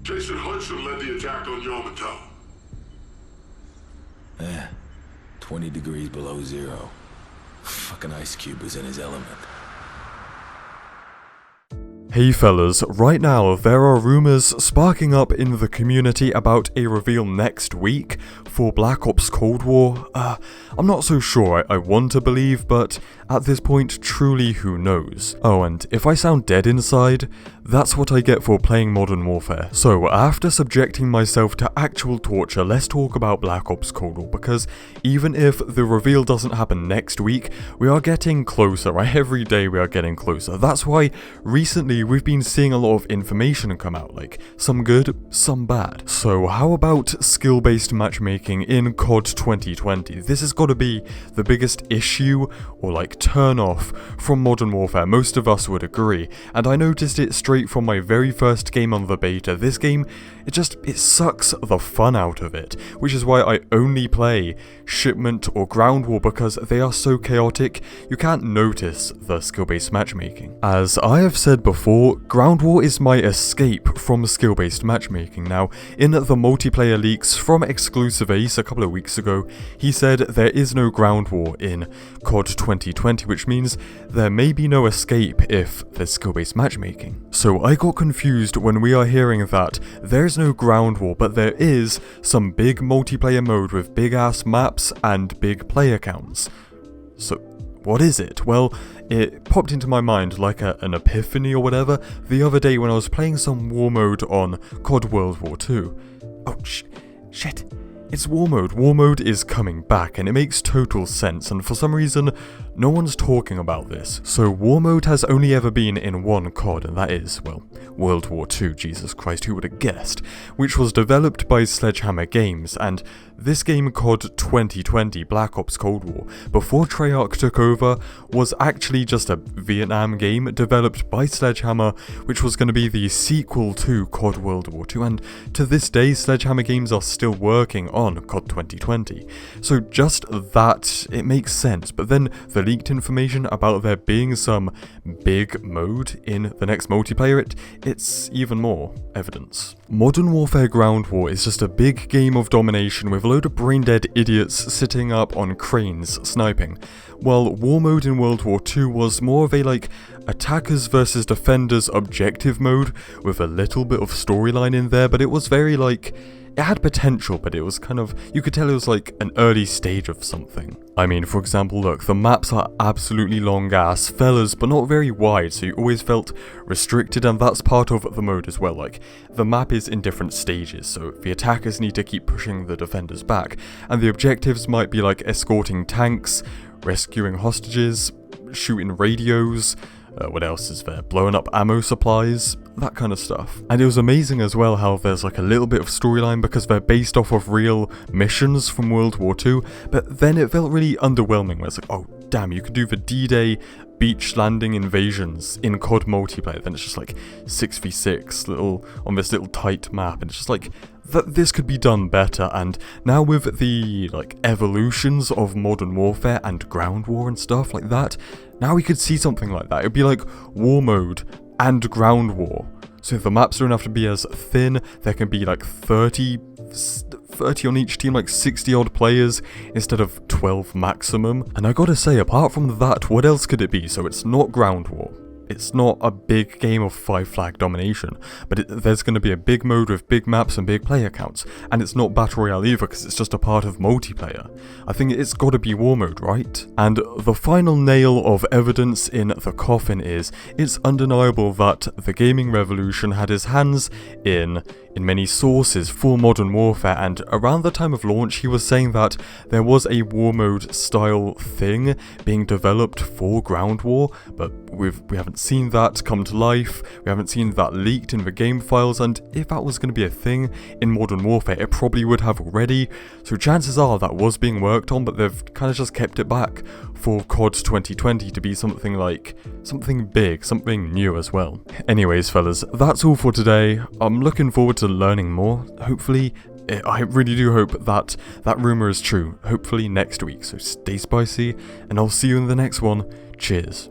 Jason Hudson led the attack on Yamato. 20 degrees below zero. Fucking Ice Cube was in his element. Hey fellas, right now there are rumours sparking up in the community about a reveal next week for Black Ops Cold War. I'm not so sure, I want to believe, but at this point, truly who knows. Oh, and if I sound dead inside, that's what I get for playing Modern Warfare. So after subjecting myself to actual torture, let's talk about Black Ops Cold War, because even if the reveal doesn't happen next week, we are getting closer, right? Every day we are getting closer. That's why recently we've been seeing a lot of information come out, like some good, some bad. So how about skill-based matchmaking in COD 2020? This has got to be the biggest issue, or like turn-off from Modern Warfare, most of us would agree, and I noticed it straight from my very first game on the beta. This game, it sucks the fun out of it, which is why I only play Shipment or Ground War, because they are so chaotic, you can't notice the skill-based matchmaking. As I have said before, Ground War is my escape from skill-based matchmaking. Now, in the multiplayer leaks from Exclusive Ace a couple of weeks ago, he said there is no Ground War in COD 2020, which means there may be no escape if there's skill-based matchmaking. So I got confused when we are hearing that there's no Ground War, but there is some big multiplayer mode with big ass maps and big player counts. So what is it? Well, it popped into my mind like an epiphany or whatever the other day when I was playing some war mode on COD WW2. Oh shit. It's war mode. War mode is coming back, and it makes total sense, and for some reason, no one's talking about this. So war mode has only ever been in one COD, and that is, well, World War II, Jesus Christ, who would have guessed, which was developed by Sledgehammer Games, and this game, COD 2020 Black Ops Cold War, before Treyarch took over, was actually just a Vietnam game developed by Sledgehammer, which was going to be the sequel to COD World War II, and to this day, Sledgehammer Games are still working on COD 2020. So just that, it makes sense, but then the leaked information about there being some big mode in the next multiplayer, it's even more evidence. Modern Warfare Ground War is just a big game of domination with a load of brain-dead idiots sitting up on cranes sniping, while war mode in World War II was more of a like attackers versus defenders objective mode with a little bit of storyline in there, but it was very like, it had potential, but it was kind of, you could tell it was like an early stage of something. I mean, for example, look, the maps are absolutely long ass fellas, but not very wide, so you always felt restricted, and that's part of the mode as well. Like, the map is in different stages, so the attackers need to keep pushing the defenders back, and the objectives might be like escorting tanks, rescuing hostages, shooting radios, what else is there? Blowing up ammo supplies, that kind of stuff. And it was amazing as well how there's like a little bit of storyline because they're based off of real missions from World War II, but then it felt really underwhelming where it's like, oh damn, you could do the D-Day beach landing invasions in COD multiplayer, then it's just like 6v6 on this little tight map, and it's just like, this could be done better. And now with the like evolutions of Modern Warfare and Ground War and stuff like that, now we could see something like that. It'd be like war mode and ground war. So if the maps don't have to be as thin, there can be like 30 on each team, like 60 odd players instead of 12 maximum. And I gotta say, apart from that, what else could it be? So it's not ground war. It's not a big game of 5 flag domination, but there's going to be a big mode with big maps and big player counts, and it's not Battle Royale either because it's just a part of multiplayer. I think it's got to be war mode, right? And the final nail of evidence in the coffin is, it's undeniable that the gaming revolution had his hands in many sources for Modern Warfare, and around the time of launch he was saying that there was a war mode style thing being developed for Ground War, but we haven't seen that come to life, we haven't seen that leaked in the game files, and if that was going to be a thing in Modern Warfare, it probably would have already, so chances are that was being worked on, but they've kind of just kept it back for COD 2020 to be something like, something big, something new as well. Anyways fellas, that's all for today. I'm looking forward to learning more. Hopefully, I really do hope that that rumor is true. Hopefully next week. So stay spicy, and I'll see you in the next one. Cheers.